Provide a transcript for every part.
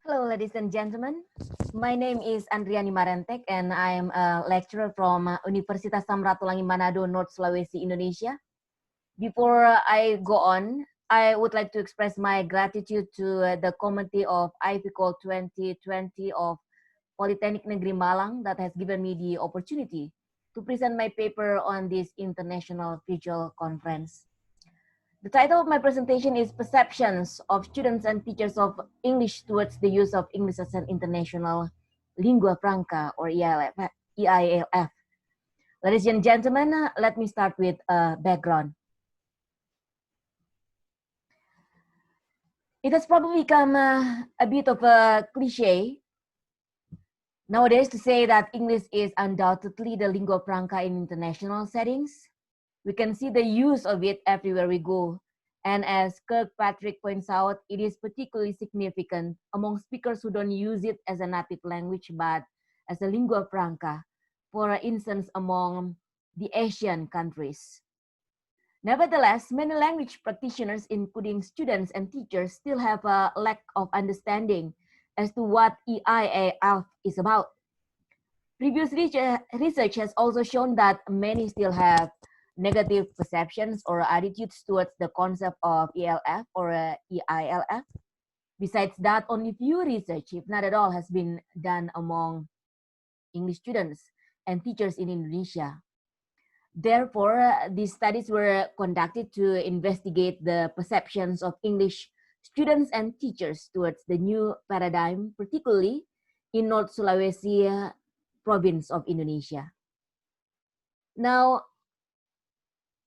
Hello, ladies and gentlemen. My name is Andriyani Marentek, and I am a lecturer from Universitas Samratulangi Manado, North Sulawesi, Indonesia. Before I go on, I would like to express my gratitude to the Committee of IPCO 2020 of Politeknik Negeri Malang that has given me the opportunity to present my paper on this international visual conference. The title of my presentation is Perceptions of Students and Teachers of English Towards the Use of English as an International Lingua Franca, or EILF. Ladies and gentlemen, let me start with a background. It has probably become a bit of a cliche nowadays to say that English is undoubtedly the lingua franca in international settings. We can see the use of it everywhere we go. And as Kirkpatrick points out, it is particularly significant among speakers who don't use it as a native language, but as a lingua franca, for instance, among the Asian countries. Nevertheless, many language practitioners, including students and teachers, still have a lack of understanding as to what EILF is about. Previous research has also shown that many still have negative perceptions or attitudes towards the concept of ELF or EILF. Besides that, only few research, if not at all, has been done among English students and teachers in Indonesia. Therefore, these studies were conducted to investigate the perceptions of English students and teachers towards the new paradigm, particularly in North Sulawesi province of Indonesia. Now,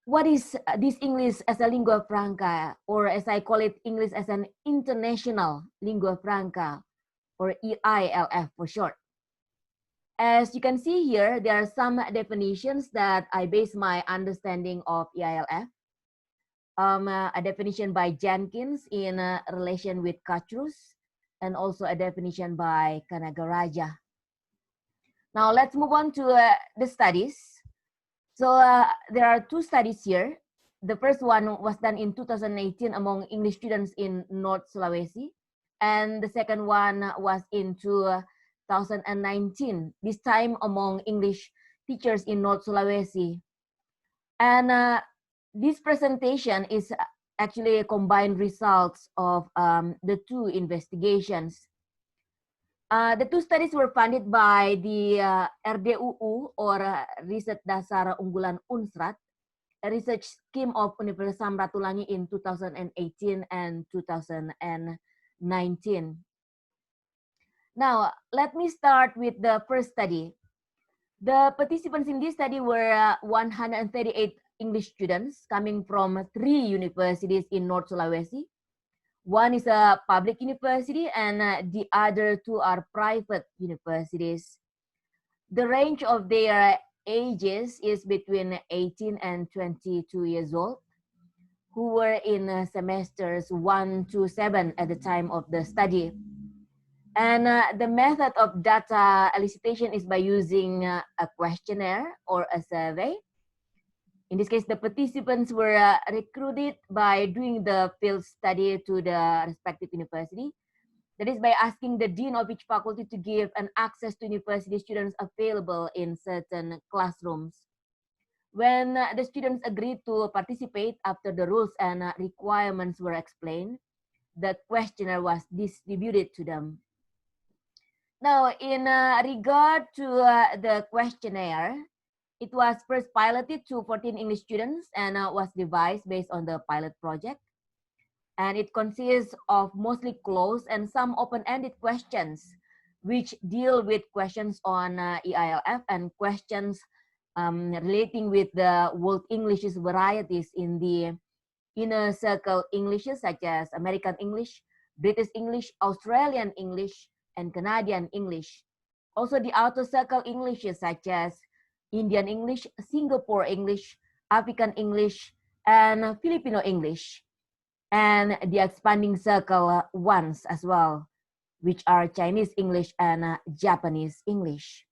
what is this English as a lingua franca, or as I call it, English as an international lingua franca, or EILF for short? As you can see here, there are some definitions that I base my understanding of EILF. A definition by Jenkins in relation with Kachrus, and also a definition by Kanagaraja. Now let's move on to the studies. So there are two studies here. The first one was done in 2018 among English students in North Sulawesi. And the second one was in 2019, this time among English teachers in North Sulawesi. And this presentation is actually a combined results of the two investigations. The two studies were funded by the RDUU, or Riset Dasar Unggulan Unsrat, a research scheme of Universitas Samratulangi in 2018 and 2019. Now, let me start with the first study. The participants in this study were 138 English students coming from 3 universities in North Sulawesi. One is a public university, and the other 2 are private universities. The range of their ages is between 18 and 22 years old, who were in semesters 1 to 7 at the time of the study. And the method of data elicitation is by using a questionnaire or a survey. In this case, the participants were recruited by doing the field study to the respective university. That is by asking the dean of each faculty to give an access to university students available in certain classrooms. When the students agreed to participate after the rules and requirements were explained, the questionnaire was distributed to them. Now, in regard to the questionnaire, it was first piloted to 14 English students and was devised based on the pilot project. And it consists of mostly closed and some open-ended questions, which deal with questions on EILF and questions relating with the World English's varieties in the inner circle Englishes, such as American English, British English, Australian English, and Canadian English. Also the outer circle Englishes, such as Indian English, Singapore English, African English, and Filipino English. And the expanding circle ones as well, which are Chinese English and Japanese English.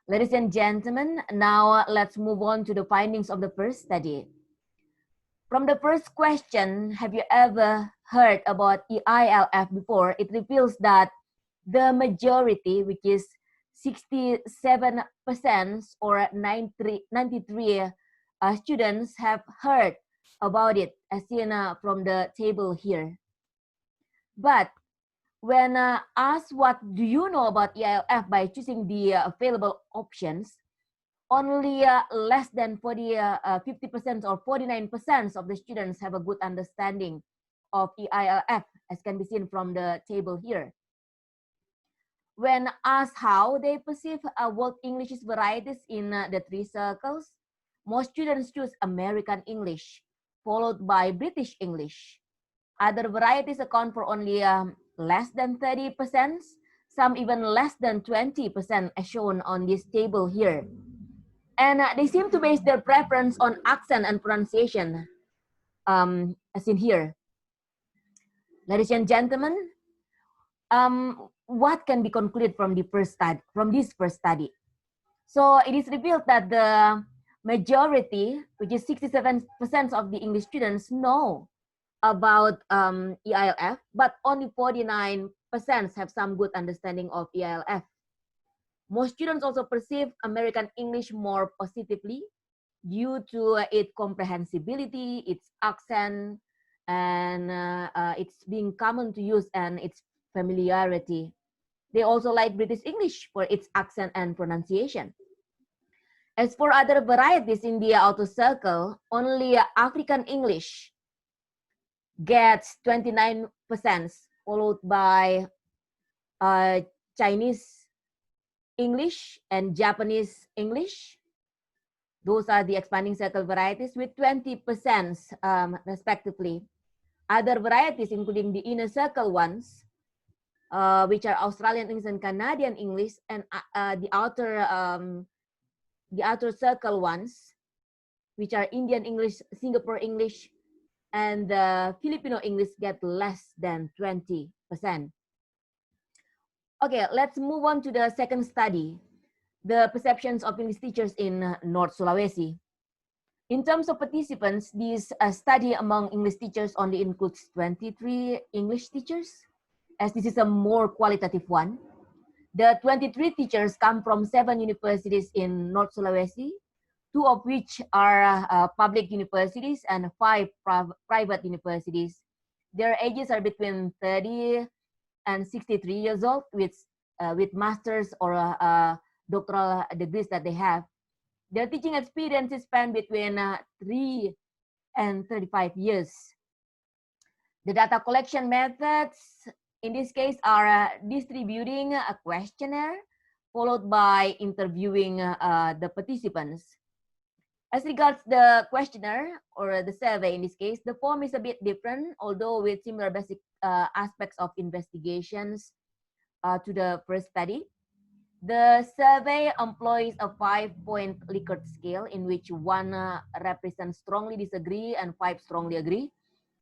Ladies and gentlemen, now let's move on to the findings of the first study. From the first question, have you ever heard about EILF before, it reveals that the majority, which is 67% or 93 students have heard about it, as seen from the table here. But when asked what do you know about EILF by choosing the available options, only less than 50% or 49% of the students have a good understanding of EILF, as can be seen from the table here. When asked how they perceive World English's varieties in the three circles, most students choose American English, followed by British English. Other varieties account for only less than 30%, some even less than 20%, as shown on this table here. And they seem to base their preference on accent and pronunciation, as in here. Ladies and gentlemen, what can be concluded from the this first study? So it is revealed that the majority, which is 67% of the English students, know about EILF, but only 49% have some good understanding of EILF. Most students also perceive American English more positively due to its comprehensibility, its accent, and it's being common to use and its familiarity. They also like British English for its accent and pronunciation. As for other varieties in the outer circle, only African English gets 29%, followed by Chinese English and Japanese English. Those are the expanding circle varieties with 20% respectively. Other varieties, including the inner circle ones, which are Australian English and Canadian English, and the outer circle ones, which are Indian English, Singapore English, and the Filipino English, get less than 20%. Okay, let's move on to the second study, the perceptions of English teachers in North Sulawesi. In terms of participants, this study among English teachers only includes 23 English teachers, as this is a more qualitative one. The 23 teachers come from 7 universities in North Sulawesi, 2 of which are public universities and 5 private universities. Their ages are between 30 and 63 years old, with masters or doctoral degrees that they have. Their teaching experience is spanned between 3 and 35 years. The data collection methods in this case are distributing a questionnaire followed by interviewing the participants. As regards the questionnaire or the survey in this case, the form is a bit different, although with similar basic aspects of investigations to the first study. The survey employs a 5-point Likert scale in which 1 represents strongly disagree and 5 strongly agree,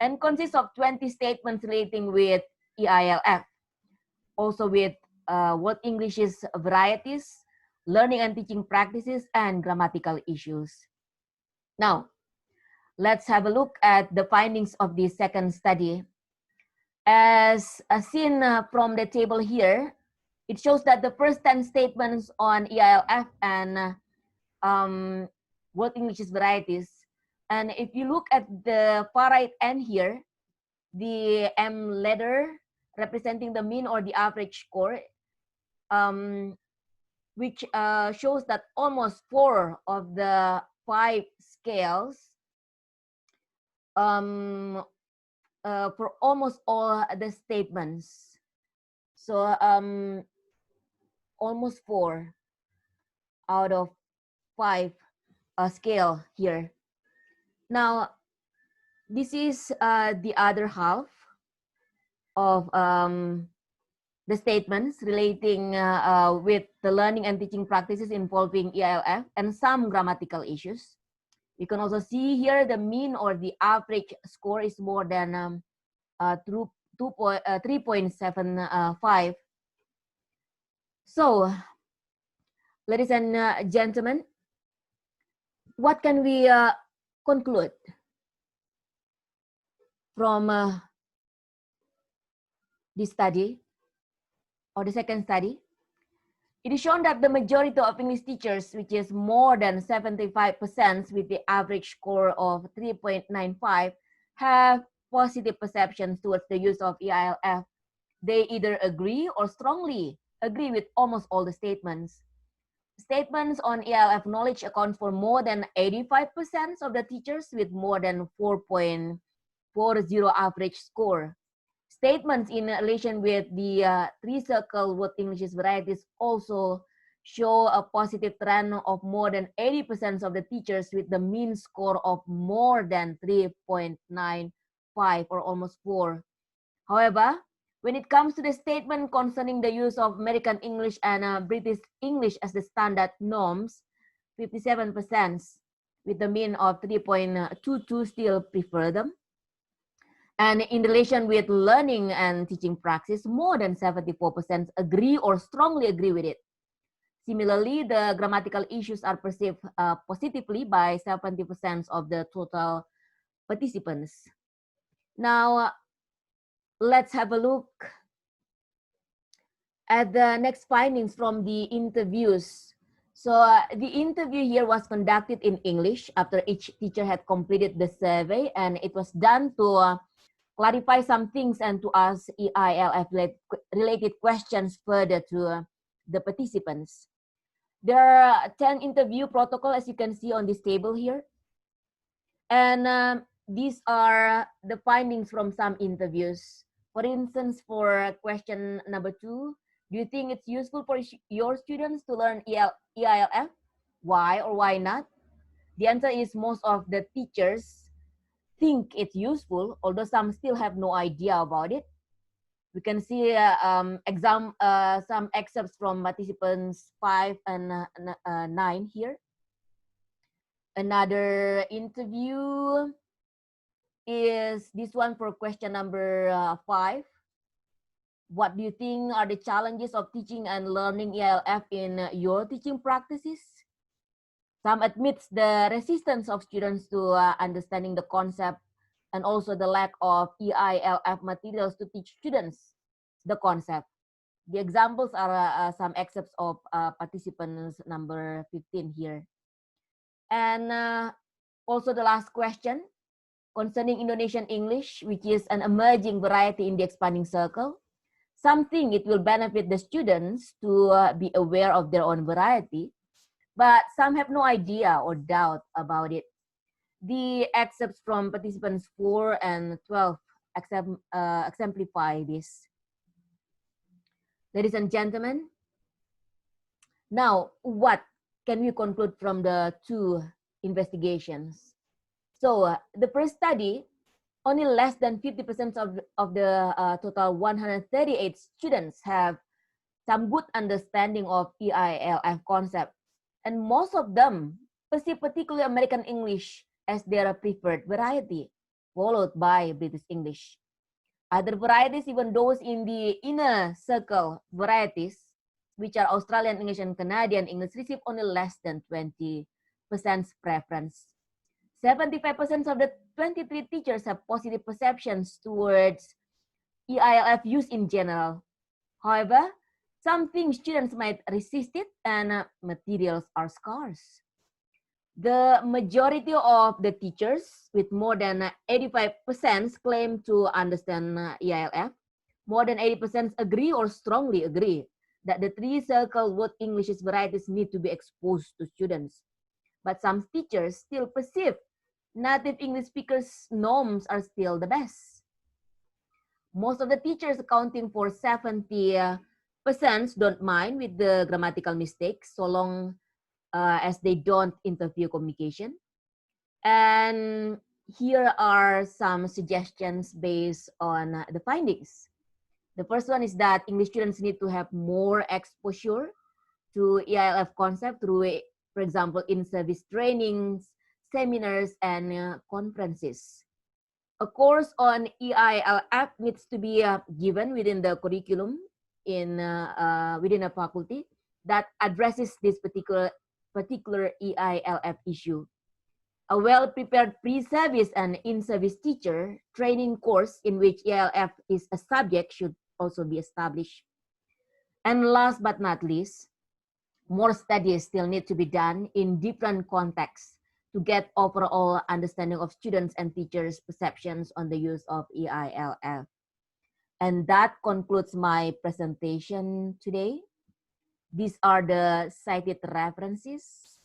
and consists of 20 statements relating with EILF, also with World English's varieties, learning and teaching practices, and grammatical issues. Now, let's have a look at the findings of the second study. As seen from the table here, it shows that the first 10 statements on EILF and World English's varieties, and if you look at the far right end here, the M letter representing the mean or the average score, which shows that almost 4 of the 5 scales for almost all the statements. So almost 4 out of 5 scale here. Now, this is the other half of the statements relating with the learning and teaching practices involving EILF and some grammatical issues. You can also see here the mean or the average score is more than 3.75. So, ladies and gentlemen, what can we conclude from this study, or the second study, it is shown that the majority of English teachers, which is more than 75% with the average score of 3.95, have positive perceptions towards the use of EILF. They either agree or strongly agree with almost all the statements. Statements on EILF knowledge account for more than 85% of the teachers with more than 4.40 average score. Statements in relation with the three-circle word English varieties also show a positive trend of more than 80% of the teachers with the mean score of more than 3.95 or almost 4. However, when it comes to the statement concerning the use of American English and British English as the standard norms, 57% with the mean of 3.22 still prefer them. And in relation with learning and teaching practice, more than 74% agree or strongly agree with it. Similarly, the grammatical issues are perceived positively by 70% of the total participants. Now, let's have a look at the next findings from the interviews. So the interview here was conducted in English after each teacher had completed the survey, and it was done to clarify some things and to ask EILF related questions further to the participants. There are 10 interview protocol, as you can see on this table here. And these are the findings from some interviews. For instance, for question number 2, do you think it's useful for your students to learn EILF? Why or why not? The answer is most of the teachers think it's useful, although some still have no idea about it. We can see some excerpts from participants 5 and 9 here. Another interview is this one for question number 5. What do you think are the challenges of teaching and learning EILF in your teaching practices? Some admits the resistance of students to understanding the concept and also the lack of EILF materials to teach students the concept. The examples are some excerpts of participants number 15 here. And also the last question concerning Indonesian English, which is an emerging variety in the expanding circle. Some think it will benefit the students to be aware of their own variety, but some have no idea or doubt about it. The excerpts from participants 4 and 12 exemplify this. Ladies and gentlemen, now what can we conclude from the 2 investigations? So the first study, only less than 50% of the total 138 students have some good understanding of EILF concept. And most of them perceive particularly American English as their preferred variety, followed by British English. Other varieties, even those in the inner circle varieties, which are Australian English and Canadian English, receive only less than 20% preference. 75% of the 23 teachers have positive perceptions towards EILF use in general. However, some think students might resist it and materials are scarce. The majority of the teachers, with more than 85%, claim to understand EILF. More than 80% agree or strongly agree that the three-circle word English varieties need to be exposed to students. But some teachers still perceive native English speakers' norms are still the best. Most of the teachers, accounting for 70%, don't mind with the grammatical mistakes so long as they don't interfere communication. And here are some suggestions based on the findings. The first one is that English students need to have more exposure to EILF concept through, for example, in-service trainings, seminars, and conferences. A course on EILF needs to be given within the curriculum within a faculty that addresses this particular EILF issue. A well-prepared pre-service and in-service teacher training course in which EILF is a subject should also be established. And last but not least, more studies still need to be done in different contexts to get overall understanding of students and teachers' perceptions on the use of EILF. And that concludes my presentation today. These are the cited references.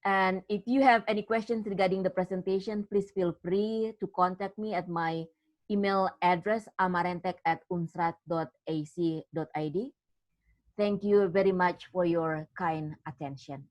And if you have any questions regarding the presentation, please feel free to contact me at my email address, amarentek@unsrat.ac.id. Thank you very much for your kind attention.